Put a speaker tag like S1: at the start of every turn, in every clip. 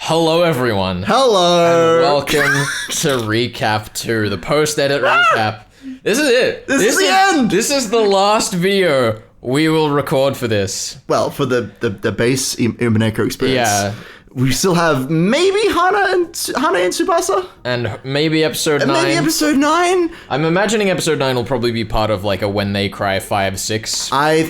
S1: Hello, everyone.
S2: Hello.
S1: And welcome to Recap 2, the post-edit recap. This is it.
S2: This is the end.
S1: This is the last video we will record for this.
S2: Well, for the base Umineko experience.
S1: Yeah.
S2: We still have maybe Hana and Tsubasa?
S1: And maybe episode 9.
S2: Maybe episode 9?
S1: I'm imagining episode 9 will probably be part of like a When They Cry 5-6.
S2: I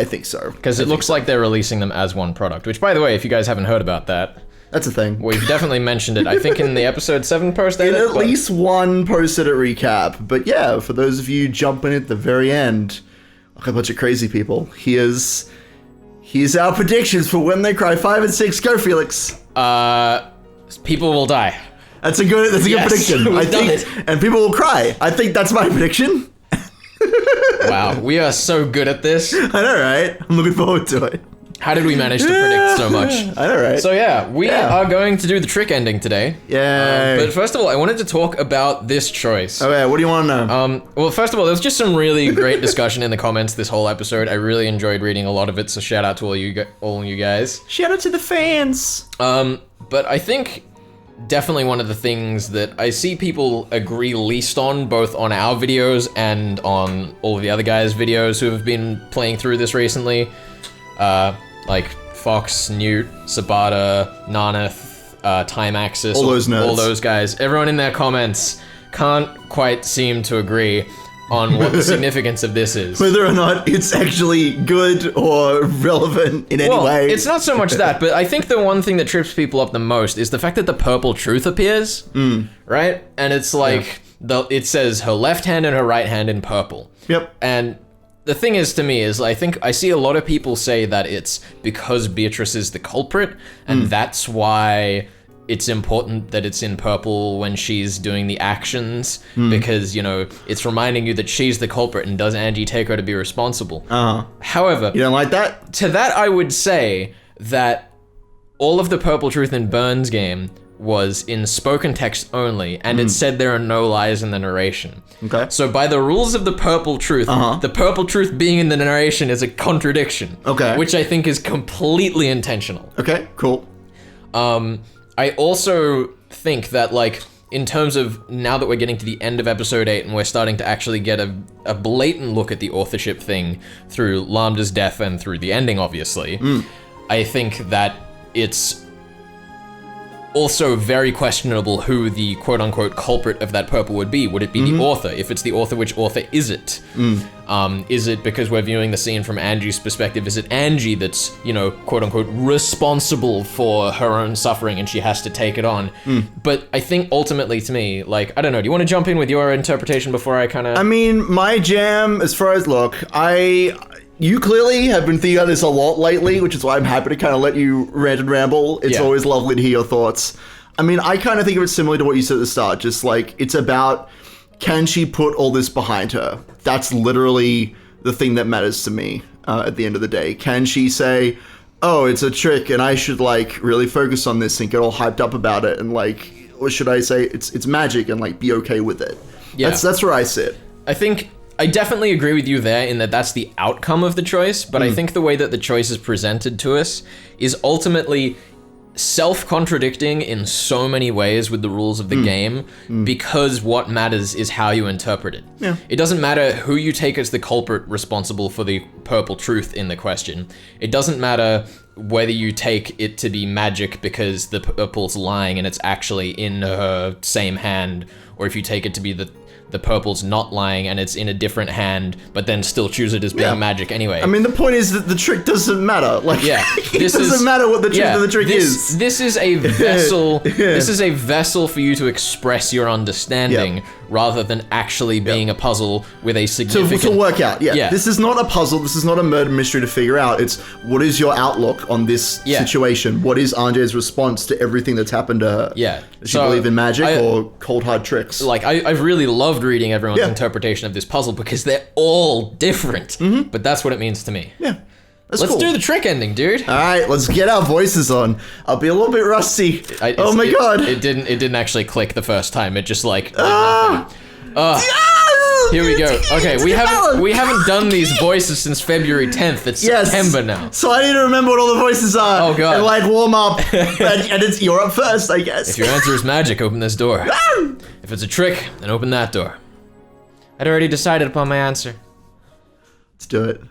S2: think so.
S1: Because it looks like they're releasing them as one product. Which, by the way, if you guys haven't heard about that,
S2: that's a thing.
S1: we've definitely mentioned it, I think, in the episode 7 post-edit.
S2: In at least one post-edit recap. But yeah, for those of you jumping at the very end, like a bunch of crazy people, here's our predictions for When They Cry 5 and 6. Go, Felix.
S1: People will die.
S2: That's a good prediction.
S1: We've done it.
S2: And people will cry. I think that's my prediction.
S1: Wow, we are so good at this.
S2: I know, right? I'm looking forward to it.
S1: How did we manage to predict so much?
S2: I know, right?
S1: So yeah, we are going to do the trick ending today.
S2: Yay.
S1: But first of all, I wanted to talk about this choice.
S2: Okay, what do you want to know?
S1: Well, first of all, there was just some really great discussion in the comments this whole episode. I really enjoyed reading a lot of it, so shout out to all you guys.
S2: Shout out to the fans.
S1: But I think definitely one of the things that I see people agree least on, both on our videos and on all of the other guys' videos who have been playing through this recently, like Fox, Newt, Sabata, Naneth, Time Axis,
S2: all those nerds.
S1: All those guys. Everyone in their comments can't quite seem to agree on what the significance of this is.
S2: Whether or not it's actually good or relevant in any way.
S1: It's not so much that, but I think the one thing that trips people up the most is the fact that the purple truth appears, right? And it's like, it says her left hand and her right hand in purple.
S2: Yep.
S1: And the thing is, to me, is I think I see a lot of people say that it's because Beatrice is the culprit, and that's why it's important that it's in purple when she's doing the actions, because, you know, it's reminding you that she's the culprit, and does Angie take her to be responsible? However,
S2: you don't like that?
S1: To that, I would say that all of the purple truth in Burns' game was in spoken text only, and it said there are no lies in the narration.
S2: Okay.
S1: So by the rules of the purple truth, the purple truth being in the narration is a contradiction.
S2: Okay.
S1: Which I think is completely intentional.
S2: Okay, cool.
S1: I also think that, like, in terms of now that we're getting to the end of episode 8 and we're starting to actually get a blatant look at the authorship thing through Lambda's death and through the ending, obviously, I think that it's also very questionable who the quote-unquote culprit of that purple would be. Would it be the author? If it's the author, which author is it? Is it because we're viewing the scene from Angie's perspective? Is it Angie that's, you know, quote-unquote responsible for her own suffering and she has to take it on? But I think ultimately, to me, like, I don't know, do you want to jump in with your interpretation before I kind of...
S2: I mean, my jam, as far as, look, you clearly have been thinking about this a lot lately, which is why I'm happy to kind of let you rant and ramble. It's always lovely to hear your thoughts. I mean, I kind of think of it similarly to what you said at the start. Just like, it's about, can she put all this behind her? That's literally the thing that matters to me at the end of the day. Can she say, oh, it's a trick and I should like really focus on this and get all hyped up about it? And like, or should I say it's magic and like be okay with it? Yeah. That's where I sit.
S1: I definitely agree with you there in that that's the outcome of the choice, but I think the way that the choice is presented to us is ultimately self-contradicting in so many ways with the rules of the game, because what matters is how you interpret it.
S2: Yeah.
S1: It doesn't matter who you take as the culprit responsible for the purple truth in the question. It doesn't matter whether you take it to be magic because the purple's lying and it's actually in her same hand, or if you take it to be the purple's not lying and it's in a different hand, but then still choose it as being magic anyway.
S2: I mean, the point is that the trick doesn't matter. Like, it doesn't matter what the truth of the trick is.
S1: This is a vessel. This is a vessel for you to express your understanding, rather than actually being a puzzle with a significant...
S2: To work out, This is not a puzzle. This is not a murder mystery to figure out. It's, what is your outlook on this situation? What is Anje's response to everything that's happened to her?
S1: Yeah.
S2: Does she believe in magic or cold hard tricks?
S1: Like, I've really loved reading everyone's interpretation of this puzzle because they're all different. But that's what it means to me.
S2: Yeah.
S1: Let's do the trick ending, dude.
S2: All right, let's get our voices on. I'll be a little bit rusty. Oh my god!
S1: It didn't actually click the first time. It just like. Here we go. Okay, we haven't done these voices since February 10th. It's September now.
S2: So I need to remember what all the voices are.
S1: Oh god.
S2: And like warm up. and you're up first, I guess.
S1: If your answer is magic, open this door. If it's a trick, then open that door. I'd already decided upon my answer.
S2: Let's do it.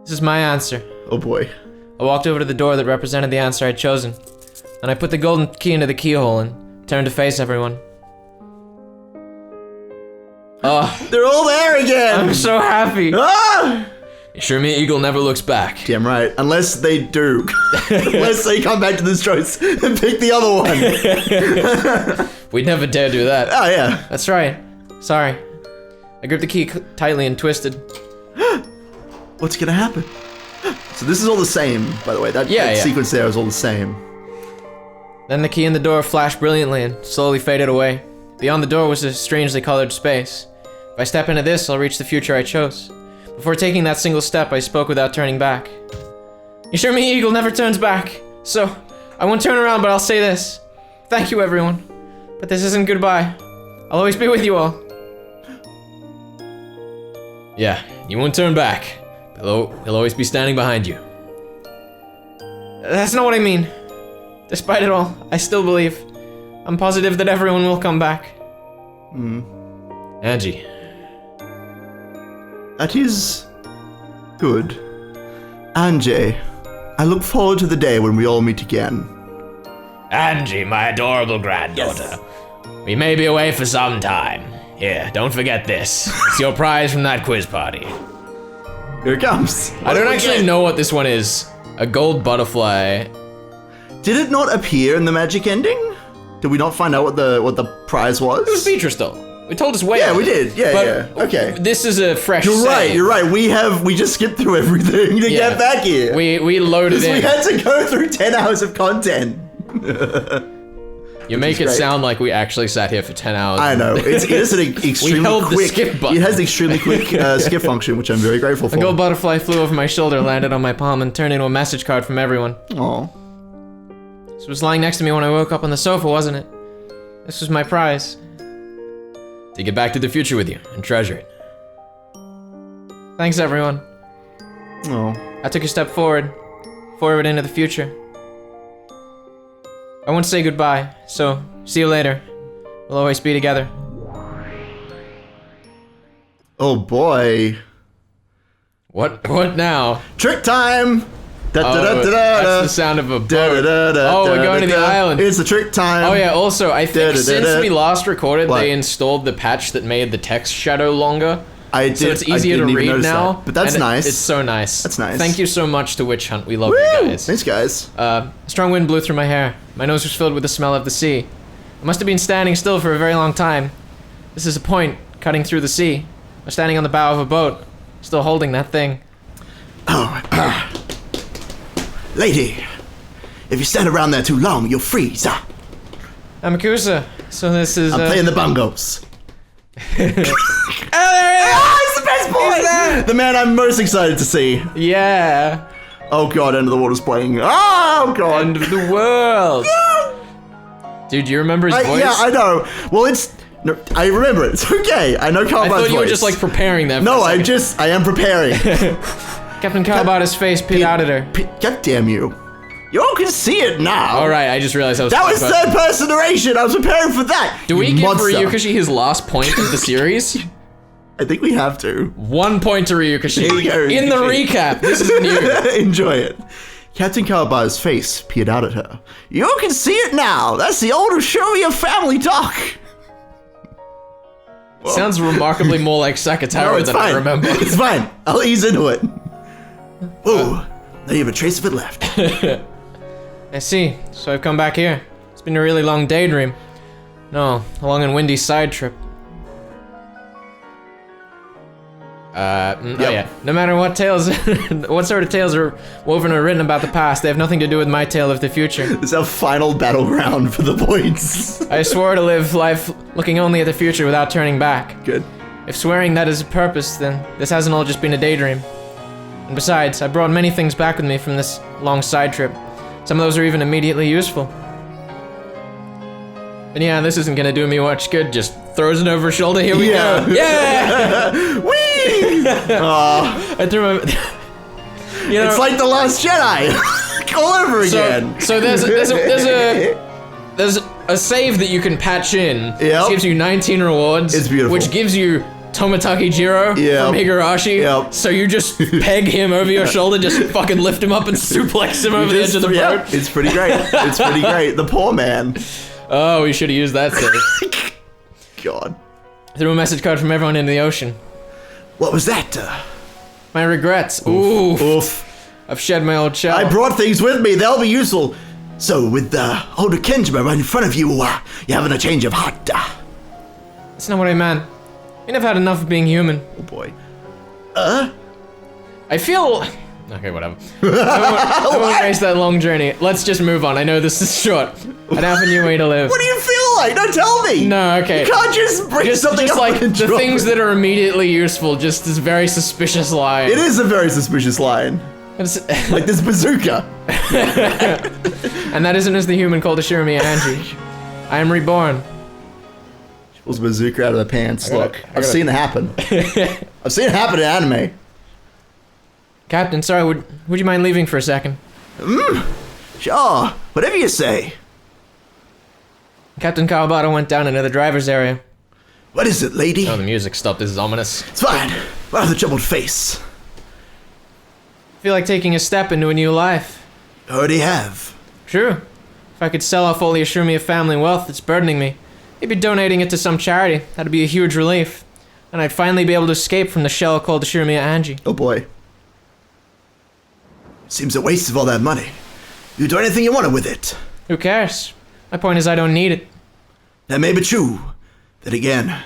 S1: This is my answer.
S2: Oh boy.
S1: I walked over to the door that represented the answer I'd chosen. Then I put the golden key into the keyhole and turned to face everyone. Oh,
S2: they're all there again!
S1: I'm so happy.
S2: Ah!
S1: You sure me eagle never looks back?
S2: Damn right. Unless they do. Unless they come back to this choice and pick the other one.
S1: We'd never dare do that.
S2: Oh yeah.
S1: That's right. Sorry. I gripped the key tightly and twisted.
S2: What's gonna happen? So this is all the same, by the way. That sequence there is all the same.
S1: Then the key in the door flashed brilliantly and slowly faded away. Beyond the door was a strangely colored space. If I step into this, I'll reach the future I chose. Before taking that single step, I spoke without turning back. You sure me eagle never turns back. So, I won't turn around, but I'll say this. Thank you, everyone. But this isn't goodbye. I'll always be with you all. Yeah, you won't turn back. He'll always be standing behind you. That's not what I mean. Despite it all, I still believe. I'm positive that everyone will come back. Angie.
S2: That is good. Angie, I look forward to the day when we all meet again.
S1: Angie, my adorable granddaughter. Yes. We may be away for some time. Here, don't forget this. It's your prize from that quiz party.
S2: Here it comes.
S1: I don't actually know what this one is. A gold butterfly.
S2: Did it not appear in the magic ending? Did we not find out what the prize was?
S1: It was Beatrice though. We told us way.
S2: Yeah, we did. Yeah. Okay.
S1: This is a fresh.
S2: You're
S1: save.
S2: right. We just skipped through everything to get back here.
S1: We loaded in.
S2: We had to go through 10 hours of content.
S1: You make it sound like we actually sat here for 10 hours.
S2: I know. It is an extremely
S1: we held
S2: quick.
S1: The skip button.
S2: It has an extremely quick skip function, which I'm very grateful for.
S1: A gold butterfly flew over my shoulder, landed on my palm, and turned into a message card from everyone.
S2: Aww.
S1: This was lying next to me when I woke up on the sofa, wasn't it? This was my prize. Take it back to the future with you and treasure it. Thanks, everyone.
S2: Oh.
S1: I took a step forward into the future. I won't say goodbye, so see you later. We'll always be together.
S2: Oh boy.
S1: What now?
S2: Trick time!
S1: That's the sound of a boat. Oh, we're going to the island.
S2: It's the trick time.
S1: Oh yeah, also, I think since we last recorded, they installed the patch that made the text shadow longer. So it's easier to read now.
S2: But that's nice.
S1: It's so nice.
S2: That's nice.
S1: Thank you so much to Witch Hunt. We love you guys.
S2: Thanks, guys.
S1: A strong wind blew through my hair. My nose was filled with the smell of the sea. I must have been standing still for a very long time. This is a point cutting through the sea. I'm standing on the bow of a boat, still holding that thing.
S2: Oh, lady, if you stand around there too long, you'll freeze.
S1: Amakusa, so this is.
S2: I'm playing the bongos.
S1: Oh, there it is!
S2: It's the best boy! The man I'm most excited to see.
S1: Yeah.
S2: Oh god, End of the Water's playing. Oh god.
S1: End of the world. Dude, do you remember his voice?
S2: Yeah, I know. Well, no, I remember it. It's okay. I know Carbide's voice.
S1: I thought you were just like preparing that.
S2: No, I am preparing.
S1: Captain Carbide's face peed out at her.
S2: God damn you. You all can see it now.
S1: Alright, I just realized I was.
S2: That was third person narration. I was preparing for that.
S1: Do we give Ryukashi his last point of the series?
S2: I think we have to.
S1: 1 point to Ryukashi.
S2: Here you go, Ryukashi.
S1: In the recap. This is new.
S2: Enjoy it. Captain Carbide's face peered out at her. You all can see it now. That's the old show me your family talk.
S1: Well, sounds remarkably more like Sakataro than I remember.
S2: It's fine. I'll ease into it. Ooh, not even a trace of it left.
S1: I see. So I've come back here. It's been a really long daydream. No, a long and windy side trip. Oh yeah. No matter what tales, what sort of tales are woven or written about the past, they have nothing to do with my tale of the future.
S2: This is our final battleground for the points.
S1: I swore to live life looking only at the future without turning back.
S2: Good.
S1: If swearing that is a purpose, then this hasn't all just been a daydream. And besides, I brought many things back with me from this long side trip. Some of those are even immediately useful. And yeah, this isn't gonna do me much good. Just throws it over her shoulder. Here we go. Yeah!
S2: Whee!
S1: I threw my... You know,
S2: It's like the Last Jedi. All over again.
S1: So there's a save that you can patch in.
S2: Yep.
S1: Which gives you 19 rewards.
S2: It's beautiful.
S1: Which gives you Tomataki Jiro from Higurashi.
S2: Yep.
S1: So you just peg him over your shoulder, just fucking lift him up and suplex him over the edge of the boat.
S2: It's pretty great. It's pretty great. The poor man.
S1: Oh, we should have used that save.
S2: God.
S1: Threw a message card from everyone into the ocean.
S2: What was that?
S1: My regrets. Oof.
S2: Oof.
S1: I've shed my old shell.
S2: I brought things with me. They'll be useful. So, with older Kenjima right in front of you, you're having a change of heart.
S1: That's not what I meant. I never had enough of being human.
S2: Oh boy.
S1: I feel... Okay, whatever. I won't waste that long journey. Let's just move on. I know this is short. I have a new way to live.
S2: What do you feel like? Don't tell me.
S1: No, okay.
S2: You can't just bring something
S1: just
S2: up
S1: like
S2: and
S1: the
S2: drop
S1: things
S2: it.
S1: that are immediately useful, just this very suspicious line.
S2: It is a very suspicious line. Like this bazooka.
S1: And that isn't as the human called Ashiramiya Anji. I am reborn.
S2: She pulls a bazooka out of her pants. Look, I've
S1: gotta-
S2: seen it happen. I've seen it happen in anime.
S1: Captain, sorry, would you mind leaving for a second?
S2: Sure, whatever you say.
S1: Captain Kawabata went down into the driver's area.
S2: What is it, lady?
S1: Oh, the music stopped. This is ominous.
S2: It's fine. Why the troubled face?
S1: I feel like taking a step into a new life.
S2: Already have.
S1: True. If I could sell off all the Ashiramiya family wealth that's burdening me, maybe donating it to some charity, that'd be a huge relief. And I'd finally be able to escape from the shell called Ashiramiya Anji.
S2: Oh boy. Seems a waste of all that money. You do anything you want with it.
S1: Who cares? My point is I don't need it.
S2: That may be true. Then again,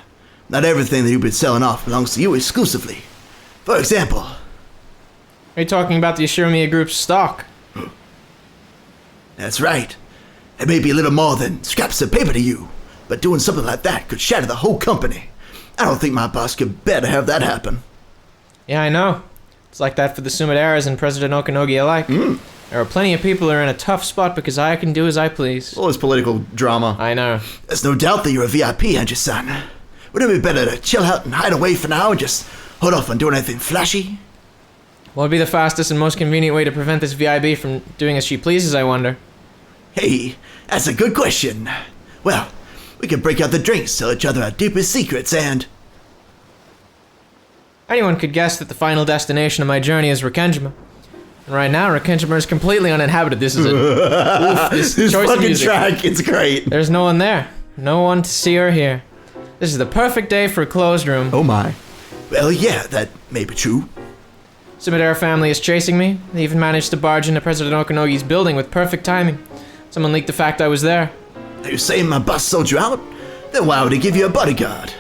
S2: not everything that you've been selling off belongs to you exclusively. For example...
S1: Are you talking about the Ashiramiya Group's stock?
S2: That's right. It may be a little more than scraps of paper to you, but doing something like that could shatter the whole company. I don't think my boss could bear to have that happen.
S1: Yeah, I know. It's like that for the Sumidaras and President Okanogi alike. There are plenty of people who are in a tough spot because I can do as I please.
S2: All this political drama.
S1: I know.
S2: There's no doubt that you're a VIP, aren't you, son? Wouldn't it be better to chill out and hide away for now and just hold off on doing anything flashy?
S1: What would be the fastest and most convenient way to prevent this VIB from doing as she pleases, I wonder?
S2: Hey, that's a good question. Well, we can break out the drinks, tell each other our deepest secrets, and...
S1: Anyone could guess that the final destination of my journey is Rekenjima. And right now, Rekenjima is completely uninhabited. This is
S2: this
S1: choice of
S2: fucking
S1: music.
S2: track, it's great.
S1: There's no one there. No one to see or hear. This is the perfect day for a closed room.
S2: Oh my. Well, yeah, that may be true.
S1: Sumidera family is chasing me. They even managed to barge into President Okanogi's building with perfect timing. Someone leaked the fact I was there.
S2: Are you saying my boss sold you out? Then why would he give you a bodyguard?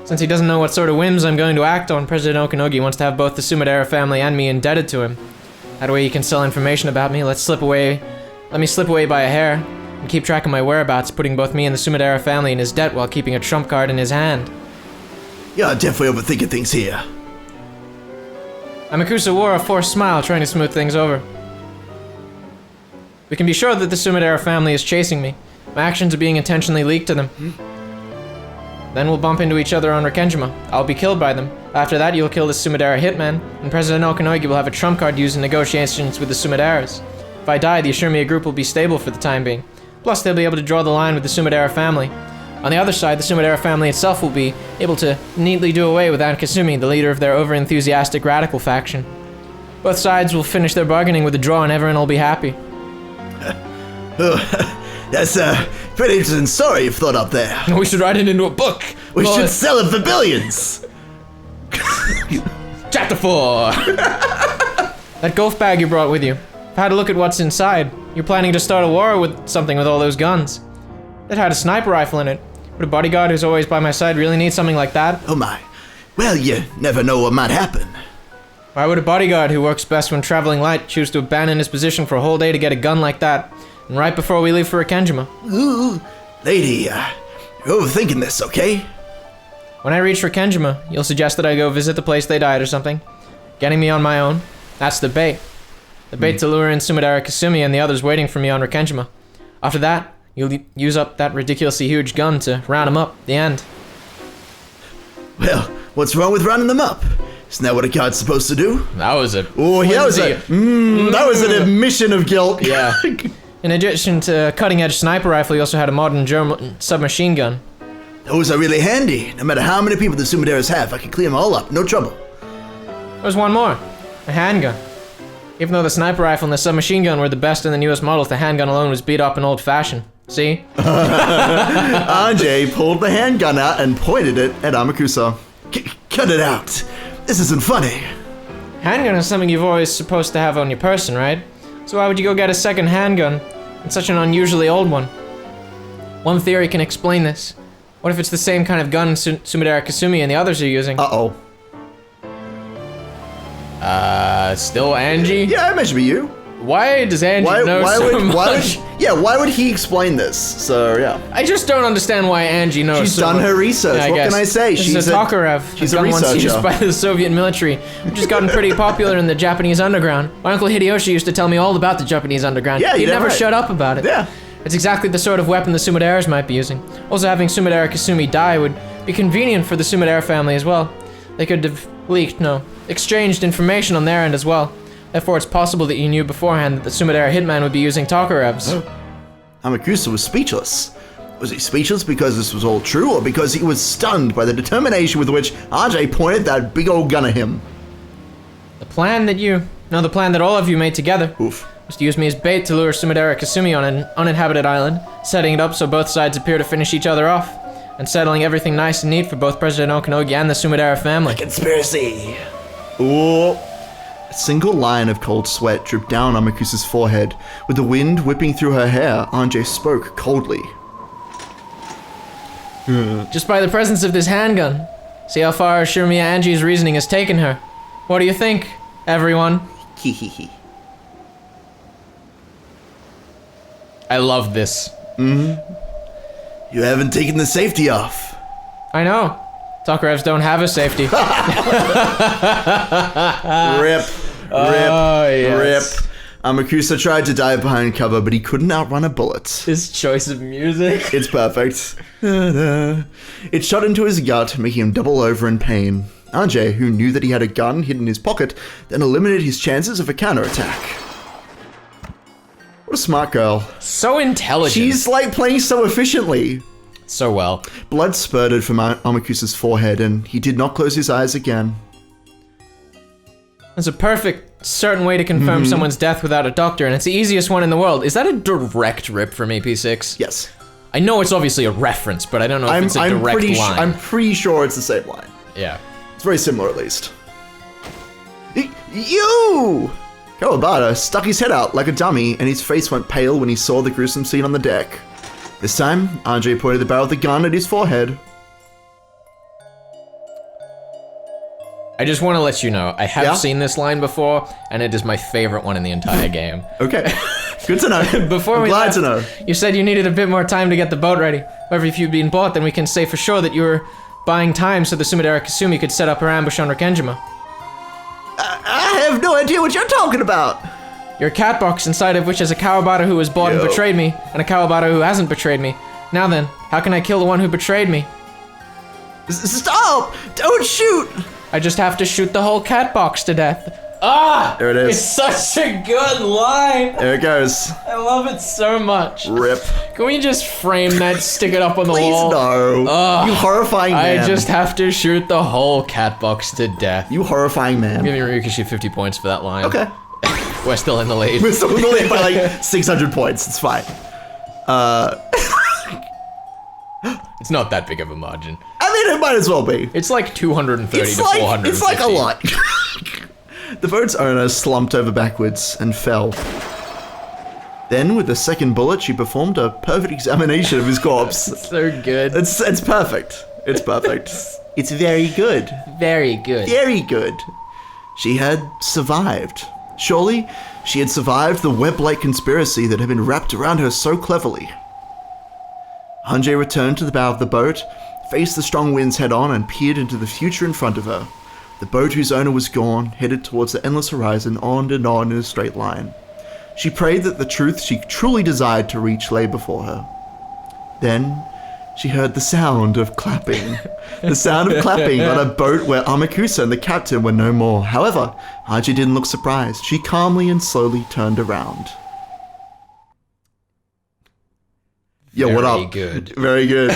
S1: Since he doesn't know what sort of whims I'm going to act on, President Okanogi wants to have both the Sumidera family and me indebted to him. That way he can sell information about me. Let me slip away by a hair, and keep track of my whereabouts, putting both me and the Sumidera family in his debt while keeping a trump card in his hand.
S2: You're definitely overthinking things here.
S1: Amakusa wore a forced smile, trying to smooth things over. We can be sure that the Sumidera family is chasing me. My actions are being intentionally leaked to them. Then we'll bump into each other on Rekenjima. I'll be killed by them. After that, you'll kill the Sumidera hitman, and President Okanogi will have a trump card used in negotiations with the Sumideras. If I die, the Ashiramiya group will be stable for the time being. Plus, they'll be able to draw the line with the Sumidera family. On the other side, the Sumidera family itself will be able to neatly do away with Ankasumi, the leader of their over-enthusiastic radical faction. Both sides will finish their bargaining with a draw and everyone will be happy.
S2: That's a pretty interesting story you've thought up there.
S1: We should write it into a book!
S2: We should sell it for billions!
S1: Chapter 4! That golf bag you brought with you. I've had a look at what's inside. You're planning to start a war with something with all those guns. It had a sniper rifle in it. Would a bodyguard who's always by my side really need something like that?
S2: Oh my. Well, you never know what might happen.
S1: Why would a bodyguard who works best when traveling light choose to abandon his position for a whole day to get a gun like that? And right before we leave for Rekenjima?
S2: Ooh, lady, you're overthinking this, okay?
S1: When I reach Rekenjima, you'll suggest that I go visit the place they died or something. Getting me on my own. That's the bait. The bait to lure in Sumidera Kasumi and the others waiting for me on Rekenjima. After that,
S3: you'll use up that ridiculously huge gun to round them up. The end.
S2: Well, what's wrong with rounding them up? Isn't that what a guard's supposed to do?
S1: That was a
S2: that was an admission of guilt.
S1: Yeah.
S3: In addition to a cutting-edge sniper rifle, he also had a modern German submachine gun.
S2: Those are really handy. No matter how many people the Sumideras have, I can clean them all up, no trouble.
S3: There's one more. A handgun. Even though the sniper rifle and the submachine gun were the best in the newest models, the handgun alone was beat up and old-fashioned. See?
S2: Anjay pulled the handgun out and pointed it at Amakusa. Cut it out. This isn't funny.
S3: Handgun is something you've always supposed to have on your person, right? So why would you go get a second handgun and such an unusually old one? One theory can explain this. What if it's the same kind of gun Sumidera Kasumi and the others are using?
S2: Uh-oh.
S1: Still Angie?
S2: Yeah, it should be you.
S1: Why does Angie know so much?
S2: Why would he explain this? So, yeah.
S1: I just don't understand why Angie knows
S2: She's
S1: so
S2: done
S1: much.
S2: her research.
S1: Yeah,
S2: what can I say?
S3: She's a Tokarev.
S2: She's a
S3: gun once
S2: researcher.
S3: used by the Soviet military, which has gotten pretty popular in the Japanese underground. My uncle Hideyoshi used to tell me all about the Japanese underground.
S2: Yeah,
S3: He'd never
S2: right.
S3: shut up about it.
S2: Yeah.
S3: It's exactly the sort of weapon the Sumideras might be using. Also, having Sumidera Kasumi die would be convenient for the Sumidera family as well. They could have exchanged information on their end as well. Therefore, it's possible that you knew beforehand that the Sumidera hitman would be using Tokarevs.
S2: Amakusa was speechless. Was he speechless because this was all true, or because he was stunned by the determination with which RJ pointed that big old gun at him?
S3: The plan that all of you made together
S2: Oof.
S3: was to use me as bait to lure Sumidera Kasumi on an uninhabited island, setting it up so both sides appear to finish each other off, and settling everything nice and neat for both President Okanogi and the Sumidera family.
S2: Conspiracy. Ooh. A single line of cold sweat dripped down Amakusa's forehead. With the wind whipping through her hair, Anjay spoke coldly.
S3: Just by the presence of this handgun. See how far Shirmiya Angie's reasoning has taken her. What do you think, everyone?
S2: Hehehe.
S1: I love this.
S2: You haven't taken the safety off.
S3: I know. Tokarevs don't have a safety.
S2: Rip.
S1: Oh, yes.
S2: Rip. Amakusa tried to dive behind cover, but he couldn't outrun a bullet.
S1: His choice of music.
S2: It's perfect. It shot into his gut, making him double over in pain. Anjay, who knew that he had a gun hidden in his pocket, then eliminated his chances of a counterattack. What a smart girl.
S1: So intelligent.
S2: She's like playing so efficiently.
S1: so well.
S2: Blood spurted from Amakusa's forehead, and he did not close his eyes again.
S3: It's a perfect, certain way to confirm someone's death without a doctor, and it's the easiest one in the world.
S1: Is that a direct rip from EP6?
S2: Yes.
S1: I know it's obviously a reference, but I don't know if it's a direct line.
S2: I'm pretty sure it's the same line.
S1: Yeah.
S2: It's very similar, at least. You! Kawabata stuck his head out like a dummy, and his face went pale when he saw the gruesome scene on the deck. This time, Andre pointed the barrel of the gun at his forehead.
S1: I just want to let you know, I have seen this line before, and it is my favorite one in the entire game.
S2: Okay. Good to know.
S3: Before
S2: I'm
S3: we
S2: glad
S3: left,
S2: to know.
S3: You said you needed a bit more time to get the boat ready. However, if you'd been bought, then we can say for sure that you were buying time so the Sumidera Kasumi could set up her ambush on Rikenjima.
S2: I have no idea what you're talking about.
S3: Your cat box, inside of which is a Kawabata who has bought and betrayed me, and a Kawabata who hasn't betrayed me. Now then, how can I kill the one who betrayed me?
S2: Stop! Don't shoot!
S3: I just have to shoot the whole cat box to death.
S1: Ah!
S2: There it is.
S1: It's such a good line!
S2: There it goes.
S1: I love it so much.
S2: Rip.
S1: Can we just frame that, stick it up on the
S2: Please
S1: wall?
S2: no. You horrifying man.
S1: I just have to shoot the whole cat box to death.
S2: You horrifying man.
S1: I'm giving Ryukishi 50 points for that line.
S2: Okay.
S1: We're still in the lead.
S2: We're still in the lead by like 600 points. It's fine.
S1: It's not that big of a margin.
S2: I mean, it might as well be.
S1: It's like 230 to 450.
S2: It's like a lot. The boat's owner slumped over backwards and fell. Then, with the second bullet, she performed a perfect examination of his corpse.
S1: So good.
S2: It's perfect. It's perfect. It's very good.
S3: Very good.
S2: Very good. She had survived. Surely, she had survived the web-like conspiracy that had been wrapped around her so cleverly. Hanjay returned to the bow of the boat, faced the strong winds head-on, and peered into the future in front of her. The boat whose owner was gone headed towards the endless horizon, on and on in a straight line. She prayed that the truth she truly desired to reach lay before her. Then she heard the sound of clapping. The sound of clapping on a boat where Amakusa and the captain were no more. However, Haji didn't look surprised. She calmly and slowly turned around. Yo, what up?
S1: Very good.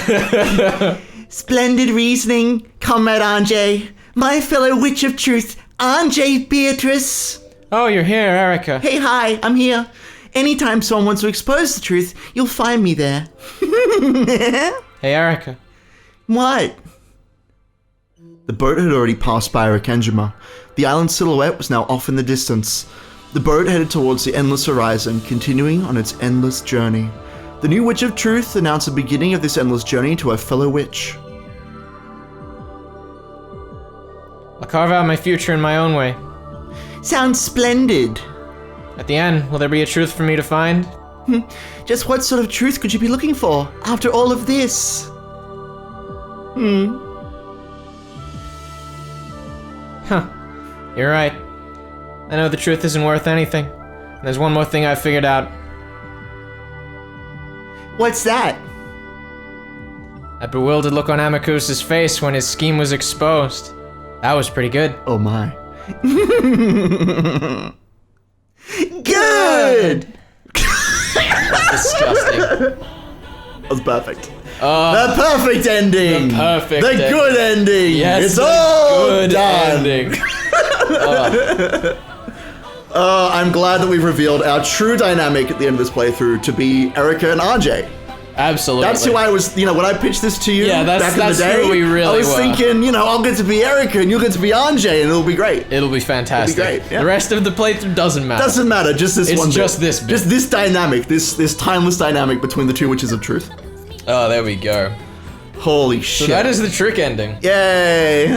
S2: Splendid reasoning, Comrade Anjay. My fellow witch of truth, Anjay Beatrice.
S3: Oh, you're here, Erica.
S2: Hey, hi, I'm here. Anytime someone wants to expose the truth, you'll find me there.
S3: Hey, Erica.
S2: What? The boat had already passed by Rekenjima. The island's silhouette was now off in the distance. The boat headed towards the endless horizon, continuing on its endless journey. The new Witch of Truth announced the beginning of this endless journey to her fellow witch.
S3: I'll carve out my future in my own way.
S2: Sounds splendid.
S3: At the end, will there be a truth for me to find?
S2: Just what sort of truth could you be looking for after all of this?
S3: Huh. You're right. I know the truth isn't worth anything. And there's one more thing I figured out.
S2: What's that?
S3: That bewildered look on Amakusa's face when his scheme was exposed. That was pretty good.
S2: Oh my. Good!
S1: Disgusting.
S2: That was perfect. The perfect ending!
S1: The
S2: good ending!
S1: Yes,
S2: it's all
S1: good
S2: done!
S1: ending.
S2: I'm glad that we've revealed our true dynamic at the end of this playthrough to be Erica and RJ.
S1: Absolutely.
S2: That's who I was, when I pitched this to you back in the day,
S1: who we really
S2: I was
S1: were.
S2: thinking, I'll get to be Erica and you'll get to be Anjay and it'll be great.
S1: It'll be fantastic.
S2: It'll be great, yeah.
S1: The rest of the playthrough doesn't matter.
S2: Doesn't matter, just this
S1: It's
S2: one bit.
S1: just this bit.
S2: Just this dynamic, this timeless dynamic between the two Witches of Truth.
S1: Oh, there we go.
S2: Holy shit.
S1: So that is the trick ending.
S2: Yay!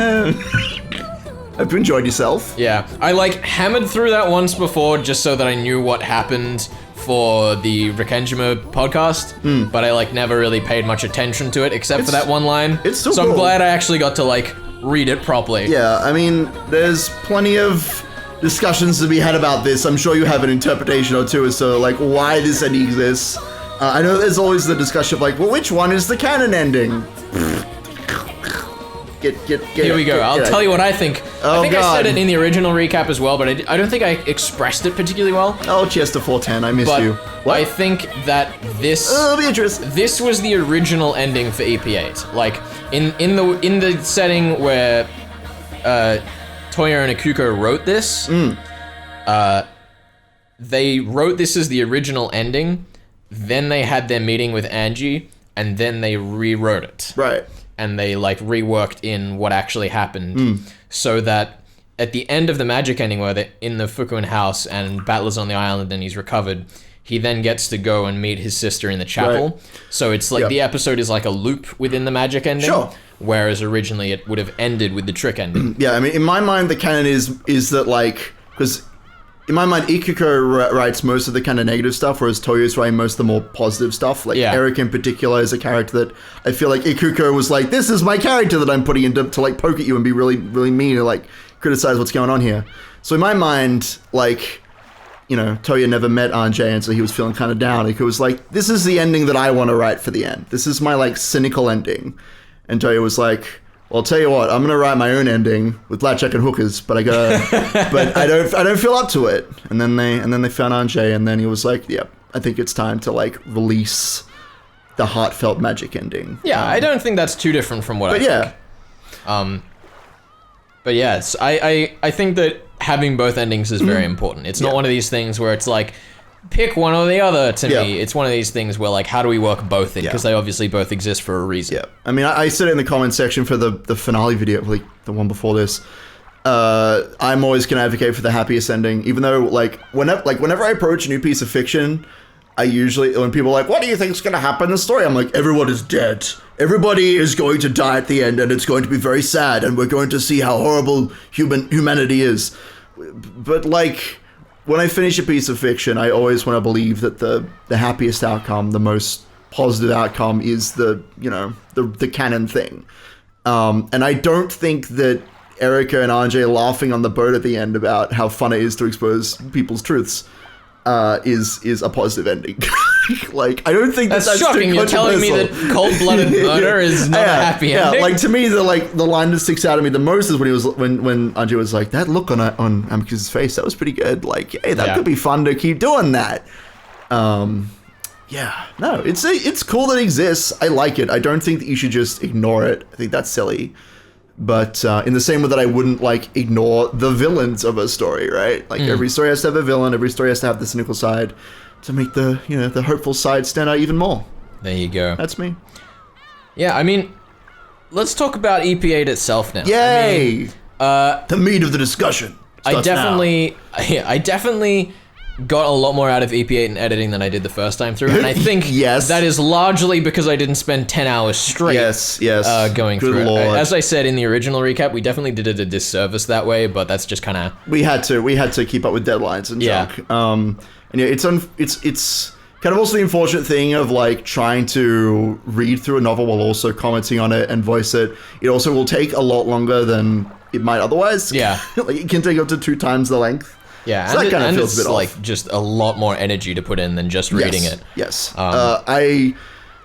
S2: Hope you enjoyed yourself.
S1: Yeah, I hammered through that once before just so that I knew what happened for the Rekenjima podcast, but I never really paid much attention to it except for that one line.
S2: It's so
S1: I'm
S2: cool.
S1: glad I actually got to read it properly.
S2: Yeah, I mean, there's plenty of discussions to be had about this. I'm sure you have an interpretation or two as to why this ending exists. I know there's always the discussion of well, which one is the canon ending?
S1: Here we go. I'll tell you what I think. I think I said it in the original recap as well, but I don't think I expressed it particularly well.
S2: Oh, Chester 410, I missed
S1: But
S2: you. What?
S1: I think that this
S2: Beatrice.
S1: this was the original ending for EP8. In the setting where Toyo and Ikuko wrote this, they wrote this as the original ending. Then they had their meeting with Angie, and then they rewrote it.
S2: Right.
S1: And they reworked in what actually happened, so that at the end of the magic ending, where they're in the Fukuen house and Battler's on the island and he's recovered, he then gets to go and meet his sister in the chapel. Right. So it's the episode is a loop within the magic ending.
S2: Sure.
S1: Whereas originally it would have ended with the trick ending.
S2: Yeah, I mean, in my mind, the canon is that because in my mind, Ikuko writes most of the kind of negative stuff, whereas Toyo's writing most of the more positive stuff. Eric in particular is a character that I feel like Ikuko was this is my character that I'm putting in to poke at you and be really, really mean or criticize what's going on here. So in my mind, Toyo never met Anjay, and so he was feeling kind of down. Ikuko was this is the ending that I want to write for the end. This is my cynical ending. And Toyo was well, I'll tell you what, I'm gonna write my own ending with blackjack and hookers, but I don't feel up to it. And then they found Anjay, and then he was yeah, I think it's time to release the heartfelt magic ending.
S1: Yeah, I don't think that's too different from what I think. But yes, I think that having both endings is very important. It's not one of these things where it's pick one or the other to me. It's one of these things where how do we work both in? Because they obviously both exist for a reason. Yeah.
S2: I mean, I said it in the comment section for the finale video, the one before this. I'm always going to advocate for the happiest ending, even though whenever I approach a new piece of fiction, I usually, when people are what do you think is going to happen in the story? I'm everyone is dead. Everybody is going to die at the end, and it's going to be very sad, and we're going to see how horrible humanity is. But when I finish a piece of fiction, I always want to believe that the happiest outcome, the most positive outcome, is the canon thing. And I don't think that Erica and Anjay laughing on the boat at the end about how fun it is to expose people's truths is a positive ending. Like, I don't think that's
S1: shocking. You're telling me that cold-blooded murder is not a happy ending?
S2: Yeah, like, to me, the line that sticks out to me the most is when Anji was like, that look on Amicus's face, that was pretty good. Like, hey, that could be fun to keep doing that. Yeah, no, it's cool that it exists. I like it. I don't think that you should just ignore it. I think that's silly. But in the same way that I wouldn't, like, ignore the villains of a story, right? Like, every story has to have a villain. Every story has to have the cynical side to make the hopeful side stand out even more.
S1: There you go.
S2: That's me.
S1: Yeah, I mean, let's talk about EP8 itself now.
S2: Yay!
S1: I mean,
S2: the meat of the discussion.
S1: I definitely got a lot more out of EP8 in editing than I did the first time through, and I think that is largely because I didn't spend 10 hours straight going
S2: Good
S1: through
S2: Lord.
S1: it. As I said in the original recap, we definitely did it a disservice that way, but that's just kind of...
S2: We had to keep up with deadlines and junk. And yeah, it's kind of also the unfortunate thing of, like, trying to read through a novel while also commenting on it and voice it. It also will take a lot longer than it might otherwise. Yeah. Like, it can take up to 2 times the length.
S1: Yeah,
S2: so that kind of feels
S1: it's
S2: a bit
S1: like
S2: off.
S1: just a lot more energy to put in than just reading it.
S2: Yes.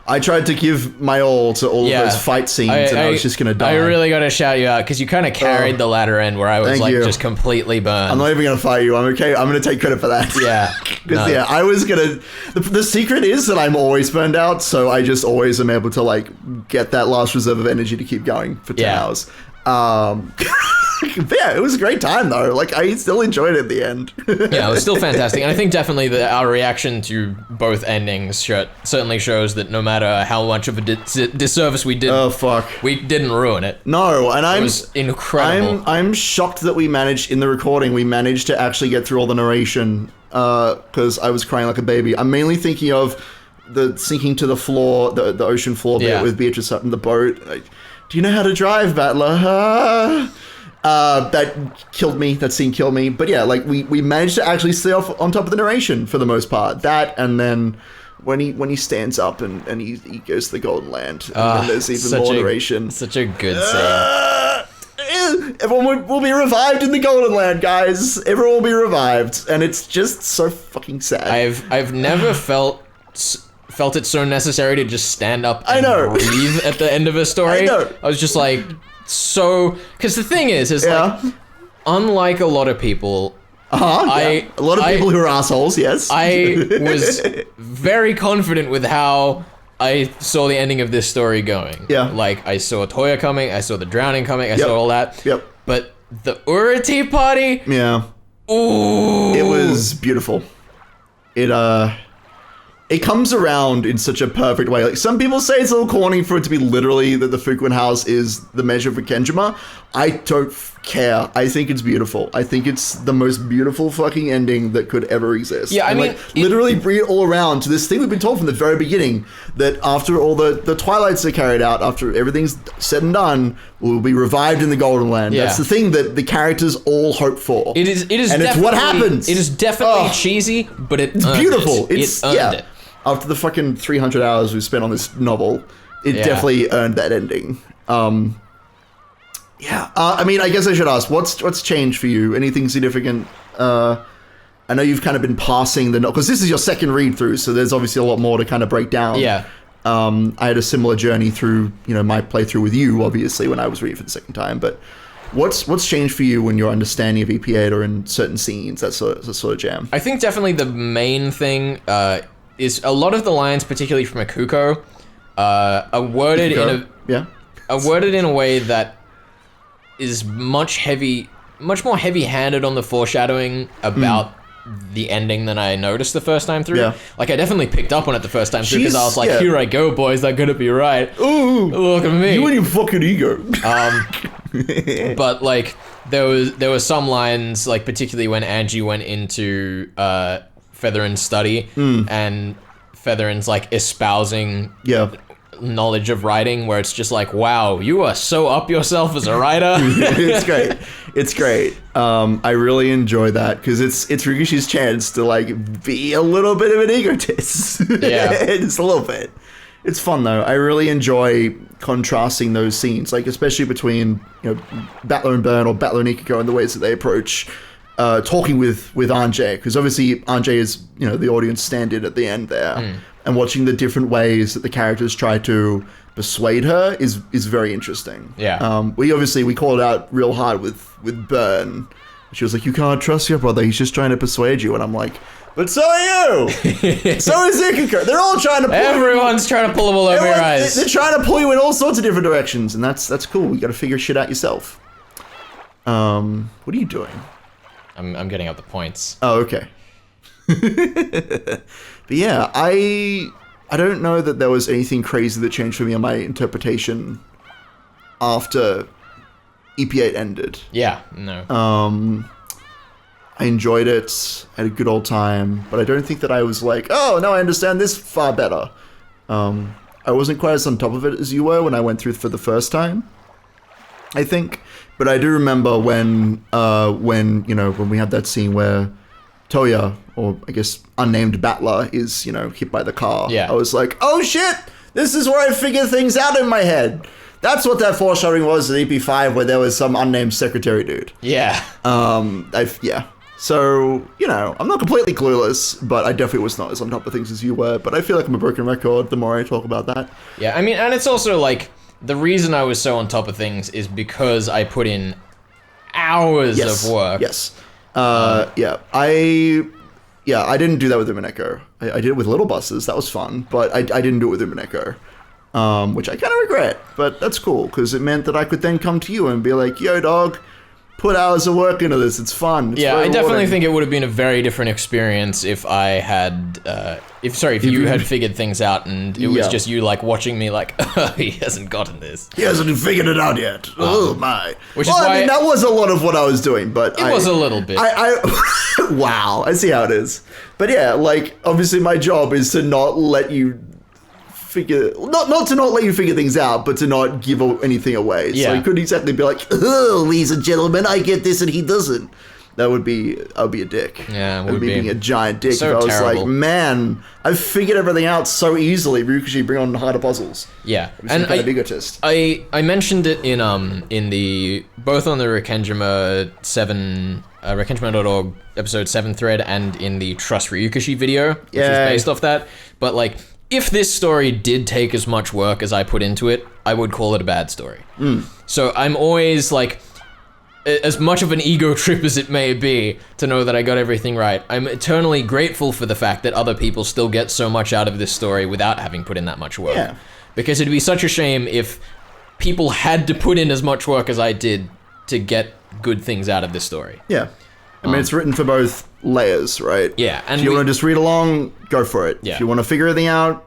S2: I tried to give my all to all of those fight scenes, and I was just gonna die.
S1: I really gotta shout you out because you kind of carried the latter end where I was like just completely burned.
S2: I'm not even gonna fight you. I'm okay. I'm gonna take credit for that.
S1: Yeah.
S2: Because I was gonna. The secret is that I'm always burned out, so I just always am able to, like, get that last reserve of energy to keep going for 10 hours. But yeah, it was a great time though. Like, I still enjoyed it at the end.
S1: Yeah, it was still fantastic, and I think definitely that our reaction to both endings certainly shows that no matter how much of a disservice we did, we didn't ruin it.
S2: No, and
S1: it was incredible.
S2: I'm shocked that we managed to actually get through all the narration because I was crying like a baby. I'm mainly thinking of the sinking to the floor, the ocean floor bit with Beatrice up in the boat. Like, do you know how to drive, Battler? That killed me. That scene killed me. But yeah, like, we managed to actually stay on top of the narration for the most part. That, and then when he stands up and he goes to the Golden Land, and then there's even more narration.
S1: Such a good scene.
S2: Everyone will be revived in the Golden Land, guys. Everyone will be revived, and it's just so fucking sad.
S1: I've never felt it so necessary to just stand up and breathe at the end of a story.
S2: I know.
S1: I was just like, because the thing is like, unlike a lot of people,
S2: a lot of people who are assholes, yes.
S1: I was very confident with how I saw the ending of this story going. Yeah. Like, I saw Toya coming, I saw the drowning coming, I saw all that.
S2: Yep.
S1: But the Urati party?
S2: Yeah.
S1: Ooh.
S2: It was beautiful. It comes around in such a perfect way. Like, some people say it's a little corny for it to be literally that the Fukuin house is the measure for Kenjima. I don't care. I think it's beautiful. I think it's the most beautiful fucking ending that could ever exist.
S1: Yeah, I mean,
S2: like, literally bring it all around to this thing we've been told from the very beginning, that after all the Twilights are carried out, after everything's said and done, we'll be revived in the Golden Land. Yeah. That's the thing that the characters all hope for.
S1: It is,
S2: and it's what happens.
S1: It is definitely cheesy, but it's
S2: beautiful.
S1: It earned it.
S2: After the fucking 300 hours we've spent on this novel, it definitely earned that ending. I mean, I guess I should ask, what's changed for you? Anything significant? I know you've kind of been passing the novel, because this is your second read through, so there's obviously a lot more to kind of break down.
S1: Yeah.
S2: I had a similar journey through, my playthrough with you, obviously, when I was reading for the second time, but what's changed for you when your understanding of EP8 or in certain scenes, that sort of jam?
S1: I think definitely the main thing is a lot of the lines, particularly from Akuko, are worded in a way that is much more heavy-handed on the foreshadowing about the ending than I noticed the first time through. Yeah. Like, I definitely picked up on it the first time through because I was like, here I go, boys, they're gonna be right.
S2: Ooh,
S1: look at me.
S2: You and your fucking ego.
S1: But like, there were some lines, like particularly when Angie went into Featherin's study and Featherin's like espousing knowledge of writing, where it's just like, wow, you are so up yourself as a writer.
S2: It's great. I really enjoy that because it's Rigishi's chance to like be a little bit of an egotist. It's a little bit. It's fun though. I really enjoy contrasting those scenes, like especially between Battler and Burn or Battler and Ikiko and the ways that they approach talking with Anjay, because obviously Anjay is, you know, the audience stand-in at the end there, and watching the different ways that the characters try to persuade her is very interesting.
S1: Yeah.
S2: We called out real hard with Burn. She was like, "You can't trust your brother. He's just trying to persuade you," and I'm like, "But so are you. So is Ikiko. They're all trying to.
S3: Everyone's trying to pull a wool over your eyes.
S2: They're trying to pull you in all sorts of different directions, and that's cool. You got to figure shit out yourself." What are you doing?
S1: I'm getting up the points.
S2: Oh, okay. But yeah, I don't know that there was anything crazy that changed for me on my interpretation after EP8 ended.
S1: Yeah, no.
S2: I enjoyed it, had a good old time, but I don't think that I was like, oh, no, I understand this far better. I wasn't quite as on top of it as you were when I went through for the first time, I think. But I do remember when we had that scene where Toya, or I guess unnamed Battler, is, hit by the car.
S1: Yeah.
S2: I was like, oh shit, this is where I figure things out in my head. That's what that foreshadowing was in EP5, where there was some unnamed secretary dude.
S1: Yeah.
S2: Yeah. So, I'm not completely clueless, but I definitely was not as on top of things as you were. But I feel like I'm a broken record the more I talk about that.
S1: Yeah, I mean, and it's also like, the reason I was so on top of things is because I put in hours of work.
S2: Yes. I didn't do that with Umineko. I did it with Little Buses. That was fun, but I didn't do it with Umineko, which I kind of regret. But that's cool because it meant that I could then come to you and be like, "Yo, dog, put hours of work into this. It's fun." It's
S1: I definitely
S2: rewarding.
S1: think it would have been a very different experience if I had, if you had figured things out and it was just you like watching me like, oh, he hasn't gotten this.
S2: He hasn't figured it out yet. Oh my!
S1: Which is why
S2: I mean, that was a lot of what I was doing, but
S1: it was a little bit.
S2: Wow, I see how it is. But yeah, like obviously my job is to not let you figure, not to not let you figure things out, but to not give anything away. So you couldn't exactly be like, "Oh, ladies and gentlemen, I get this and he doesn't." I'd be a dick.
S1: Yeah,
S2: it would be being a giant dick
S1: so
S2: if I was
S1: terrible.
S2: like, "Man, I've figured everything out so easily. Ryukishi, bring on harder puzzles."
S1: Yeah,
S2: and kind of egotist.
S1: I mentioned it in the both on the Rekenjima 7 Rekenjima.org episode 7 thread and in the Trust Ryukishi video, which is based off that. But like, if this story did take as much work as I put into it, I would call it a bad story. So I'm always like, as much of an ego trip as it may be to know that I got everything right, I'm eternally grateful for the fact that other people still get so much out of this story without having put in that much work.
S2: Yeah.
S1: Because it'd be such a shame if people had to put in as much work as I did to get good things out of this story.
S2: Yeah. I mean, it's written for both layers, right?
S1: Yeah, and
S2: if you want to just read along, go for it.
S1: Yeah.
S2: If you want to figure everything out,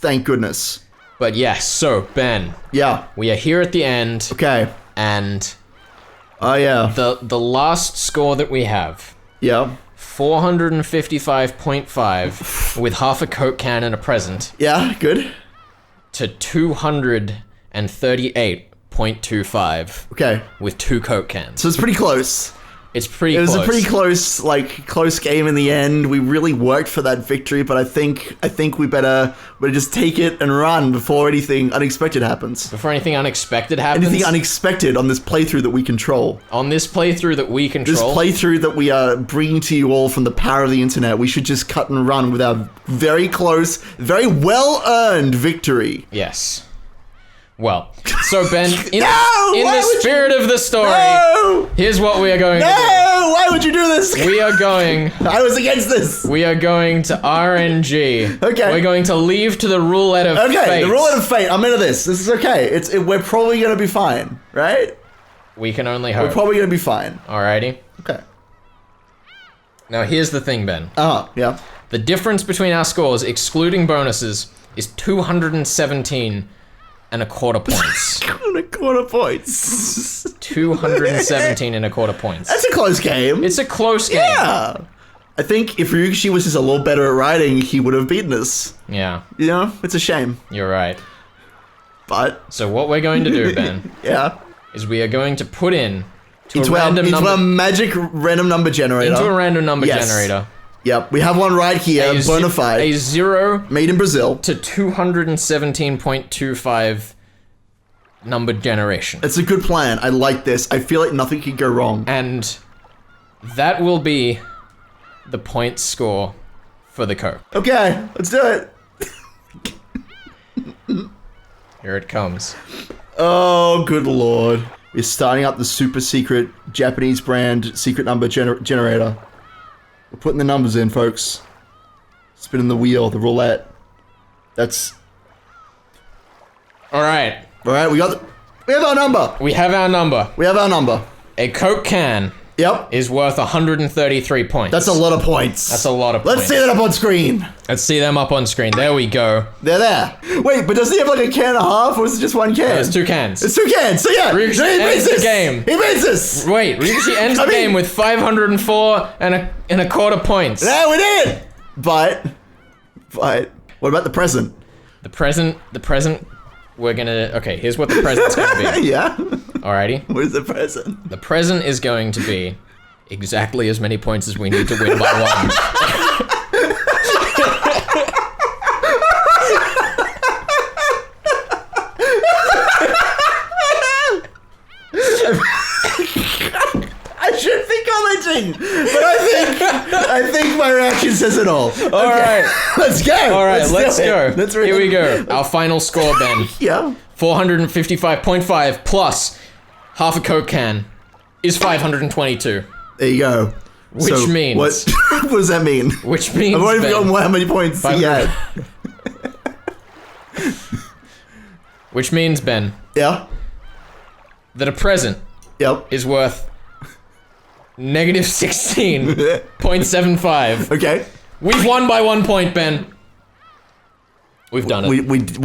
S2: thank goodness.
S1: But yes, so Ben,
S2: Yeah.
S1: we are here at the end,
S2: Okay.
S1: and
S2: Oh, yeah.
S1: the last score that we have,
S2: Yeah.
S1: 455.5 with half a Coke can and a present,
S2: Yeah, good.
S1: to 238.25
S2: Okay.
S1: with 2 Coke cans.
S2: So it's pretty close.
S1: It's pretty
S2: It was
S1: close.
S2: a pretty close game in the end. We really worked for that victory, but I think we better just take it and run before anything unexpected happens.
S1: Before anything unexpected happens,
S2: Anything unexpected on this playthrough that we control.
S1: on this playthrough that we
S2: This
S1: control,
S2: playthrough that we are bringing to you all from the power of the internet, we should just cut and run with our very close, very well-earned victory.
S1: yes. Well, so Ben, in
S2: No!
S1: the
S2: Why would you-
S1: spirit of the story,
S2: No!
S1: here's what we are going to
S2: No! Why would you do this?
S1: do. We are going
S2: I was against this.
S1: to RNG.
S2: Okay.
S1: We're going to leave to the roulette of
S2: Okay,
S1: fate.
S2: the roulette of fate. I'm into this. This is okay. We're probably gonna be fine, right?
S1: We can only
S2: We're
S1: hope.
S2: probably gonna be fine.
S1: Alrighty.
S2: Okay.
S1: Now here's the thing, Ben.
S2: Yeah.
S1: The difference between our scores, excluding bonuses, is 217 and a quarter points.
S2: 1.25 points.
S1: 217 and a quarter points.
S2: That's a close game.
S1: It's a close game.
S2: Yeah. I think if Ryukishi was just a little better at writing, he would have beaten us.
S1: Yeah,
S2: It's a shame.
S1: you're right.
S2: But,
S1: So what we're going to do, Ben,
S2: yeah.
S1: is we are going to put in
S2: Into our magic random number generator.
S1: into a random number
S2: Yes.
S1: generator.
S2: Yep, we have one right here, bona fide.
S1: A 0
S2: Made in Brazil.
S1: to 217.25 number generation.
S2: It's a good plan. I like this. I feel like nothing could go wrong.
S1: And that will be the point score for the Coke.
S2: Okay, let's do it.
S1: Here it comes.
S2: Oh, good lord. We're starting up the super secret Japanese brand secret number generator. We're putting the numbers in, folks. Spinning the wheel, the roulette. That's...
S1: Alright.
S2: Alright, we have our number.
S1: We have our number.
S2: We have our number.
S1: A Coke can
S2: Yep.
S1: is worth 133 points.
S2: That's a lot of points.
S1: That's a lot of points.
S2: Let's see that up on screen.
S1: Let's see them up on screen. There we go.
S2: They're there. Wait, but does he have like a can and a half, or is it just one can?
S1: There's 2 cans.
S2: It's 2 cans, so yeah.
S1: Ryukishi
S2: he
S1: ends
S2: beats
S1: the game.
S2: He beats us.
S1: Wait, Ryukishi ends the game with 504 and a quarter points.
S2: Yeah, we did. But, what about the present?
S1: The present, we're gonna, okay, here's what the present's gonna be.
S2: Yeah.
S1: Alrighty.
S2: What is the present?
S1: The present is going to be exactly as many points as we need to win by 1.
S2: I should be commenting, but I think my reaction says it all.
S1: All right.
S2: Let's go.
S1: All right, let's go. Here we go. Our final score, Ben.
S2: Yeah.
S1: 455.5 plus half a Coke can is 522.
S2: There you go.
S1: Which means...
S2: What does that mean?
S1: Which means,
S2: I've already
S1: Ben,
S2: forgotten how many points he had.
S1: which means, Ben,
S2: Yeah.
S1: that a present
S2: Yep.
S1: is worth negative 16.75.
S2: Okay.
S1: We've won by 1 point, Ben. We've done it.
S2: We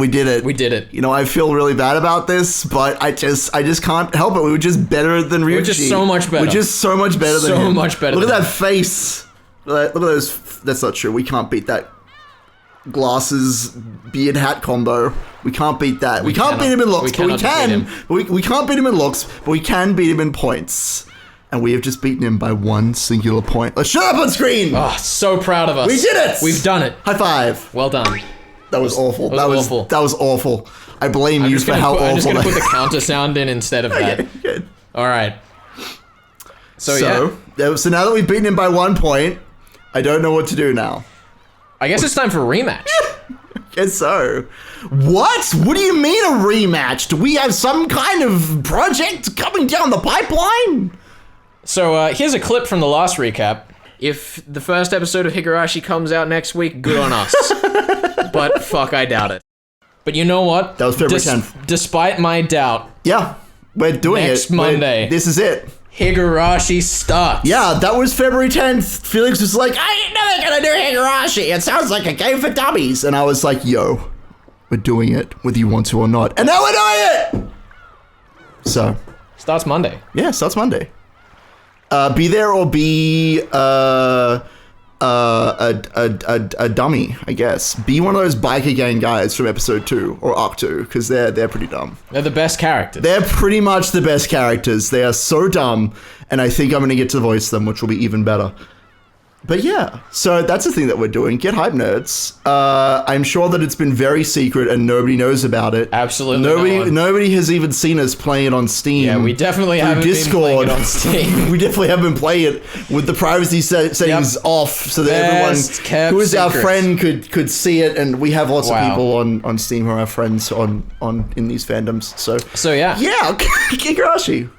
S2: did it.
S1: We did it.
S2: You know, I feel really bad about this, but I just can't help it. We were just better than Ryukishi.
S1: We're just so much better.
S2: We're just so much better than him.
S1: So much better
S2: Look at
S1: than
S2: that face. Look at those. That's not true. We can't beat that glasses beard hat combo. We can't beat that. We can't beat him in looks, but we can. We can't beat him in looks, but we can beat him in points. And we have just beaten him by 1 singular point. Let's shut up on screen.
S1: Oh, so proud of us.
S2: We did it.
S1: We've done it.
S2: High five.
S1: Well done.
S2: That was awful.
S1: That was awful.
S2: That was awful. I blame you for how awful.
S1: I'm just gonna put the counter sound in instead of that.
S2: Okay, good.
S1: All right. So
S2: now that we've beaten him by 1 point, I don't know what to do now.
S1: I guess it's time for a rematch.
S2: Guess so. What? What do you mean a rematch? Do we have some kind of project coming down the pipeline?
S1: So here's a clip from the last recap. If the first episode of Higurashi comes out next week, good on us. But fuck, I doubt it. But you know what?
S2: That was February 10th.
S1: Despite my doubt,
S2: Yeah, we're doing it.
S1: Next Monday.
S2: This is it.
S1: Higurashi starts.
S2: Yeah, that was February 10th. Felix was like, I ain't never gonna do Higurashi. It sounds like a game for dummies. And I was like, yo, we're doing it, whether you want to or not. And now we're doing it! So.
S1: Starts Monday.
S2: Yeah, starts Monday. Be there or be a dummy, I guess. Be one of those biker gang guys from episode 2 or arc 2, because they're pretty dumb.
S1: They're the best characters.
S2: They're pretty much the best characters. They are so dumb, and I think I'm going to get to voice them, which will be even better. But yeah, so that's the thing that we're doing. Get hype, nerds. I'm sure that it's been very secret and nobody knows about it.
S1: Absolutely
S2: Nobody has even seen us playing it on Steam.
S1: Yeah, we definitely haven't been playing it on Steam.
S2: We definitely haven't been playing it with the privacy settings off, so that everyone who is our friend could see it. And we have lots of people on Steam who are our friends in these fandoms. So
S1: yeah,
S2: Higurashi.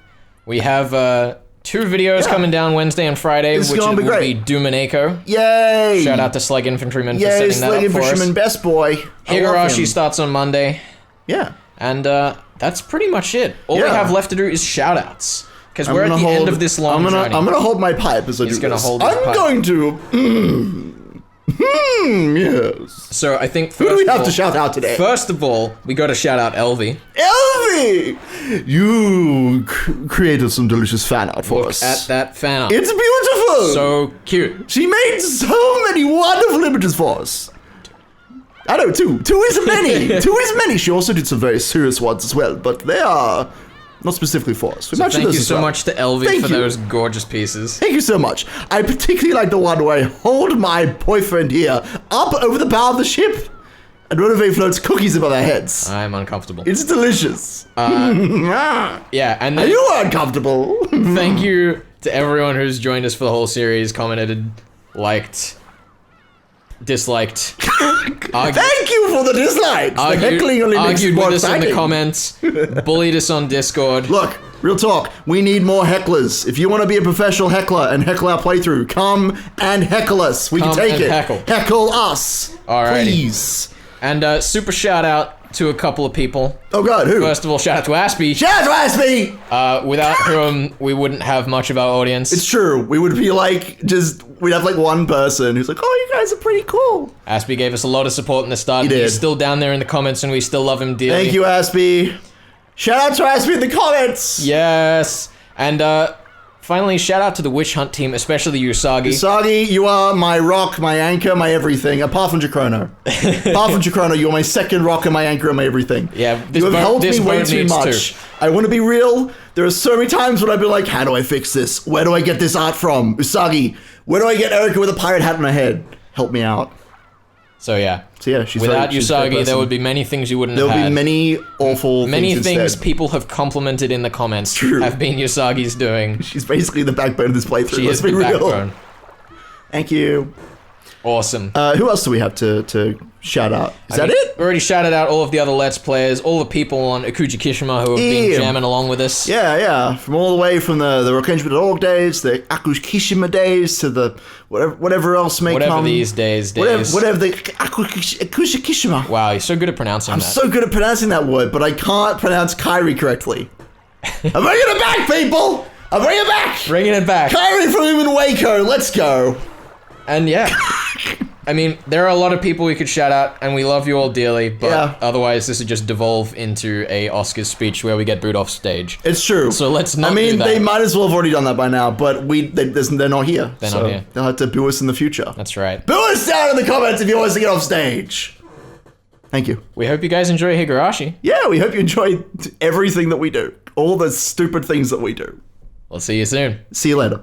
S1: We have 2 videos coming down Wednesday and Friday, which will be Umineko.
S2: Yay!
S1: Shout out to Slag Infantryman for setting that up for us.
S2: Best boy.
S1: Higurashi starts on Monday.
S2: Yeah.
S1: And that's pretty much it. All we have left to do is shoutouts. Because we're at the end of this long journey.
S2: I'm gonna hold my pipe as I do this.
S1: He's gonna hold his pipe.
S2: I'm going to... yes.
S1: So I think
S2: who do we have to shout out today?
S1: First of all, we got to shout out Elvie.
S2: Elvie! You created some delicious fan art for us.
S1: At that fan art.
S2: It's beautiful!
S1: So cute.
S2: She made so many wonderful images for us. I know, 2. 2 is many. 2 is many. She also did some very serious ones as well, but they are not specifically for us.
S1: So thank you so much to Elvie for those gorgeous pieces.
S2: Thank you so much. I particularly like the one where I hold my boyfriend here up over the bow of the ship and Renove floats cookies above our heads.
S1: I'm uncomfortable.
S2: It's delicious.
S1: Yeah, and
S2: then, are you uncomfortable?
S1: Thank you to To everyone who's joined us for the whole series, commented, liked, disliked,
S2: Thank you for the dislikes. The heckling only makes it
S1: argued
S2: more
S1: with us in the
S2: exciting.
S1: comments, bullied us on Discord.
S2: Look, real talk. We need more hecklers. If you want to be a professional heckler and heckle our playthrough, come and heckle us. We
S1: Come
S2: can take
S1: and
S2: it.
S1: heckle.
S2: Heckle us.
S1: Alrighty.
S2: Please.
S1: And super shout out to a couple of people.
S2: Oh God, who?
S1: First of all, shout out to Aspie.
S2: Shout out to Aspie!
S1: Without whom we wouldn't have much of our audience.
S2: It's true. We would be like, we'd have like one person who's like, oh, you guys are pretty cool.
S1: Aspie gave us a lot of support in the start.
S2: He did.
S1: He's still down there in the comments and we still love him dearly.
S2: Thank you, Aspie. Shout out to Aspie in the comments.
S1: Yes. And finally, shout out to the Witch Hunt team, especially Usagi.
S2: Usagi, you are my rock, my anchor, my everything, apart from Chrono. Apart from Chrono, you're my second rock and my anchor and my everything.
S1: Yeah, this
S2: you have helped
S1: this
S2: me way
S1: boat
S2: too
S1: needs
S2: much.
S1: to.
S2: I want to be real. There are so many times when I've been like, how do I fix this? Where do I get this art from? Usagi, where do I get Erica with a pirate hat on her head? Help me out.
S1: So yeah.
S2: So yeah, she's
S1: Without
S2: she's a great
S1: Usagi, there
S2: person.
S1: would be many things you wouldn't
S2: There
S1: have
S2: will
S1: had.
S2: be many awful
S1: Many
S2: things
S1: things
S2: instead.
S1: people have complimented in the comments
S2: True.
S1: have been Usagi's doing.
S2: She's basically the backbone of this playthrough.
S1: She
S2: Let's
S1: is
S2: be
S1: the
S2: real.
S1: backbone.
S2: Thank you.
S1: Awesome.
S2: Who else do we have to shout out? Is that it?
S1: We already shouted out all of the other Let's Players, all the people on Akuji Kishima who have been
S2: Yeah.
S1: jamming along with us.
S2: Yeah. From all the way from the Rokenshima.org days, the Akukishima days, to the whatever else may
S1: Whatever
S2: come.
S1: these days.
S2: Whatever the Akukishima.
S1: Wow, you're so good at pronouncing
S2: I'm
S1: that.
S2: so good at pronouncing that word, but I can't pronounce Kairi correctly. I'm bringing it back, people! I'm bringing it back!
S1: Bringing it back.
S2: Kairi from Umineko, let's go!
S1: And yeah. I mean, there are a lot of people we could shout out, and we love you all dearly, but
S2: Yeah.
S1: otherwise this would just devolve into a Oscars speech where we get booed off stage.
S2: It's true.
S1: So let's not
S2: I mean,
S1: do that.
S2: they might as well have already done that by now, but they're not here.
S1: They're
S2: so
S1: not here.
S2: They'll have to boo us in the future.
S1: That's right.
S2: Boo us down in the comments if you want us to get off stage. Thank you.
S1: We hope you guys enjoy Higurashi.
S2: Yeah, we hope you enjoy everything that we do. All the stupid things that we do.
S1: We'll see you soon.
S2: See you later.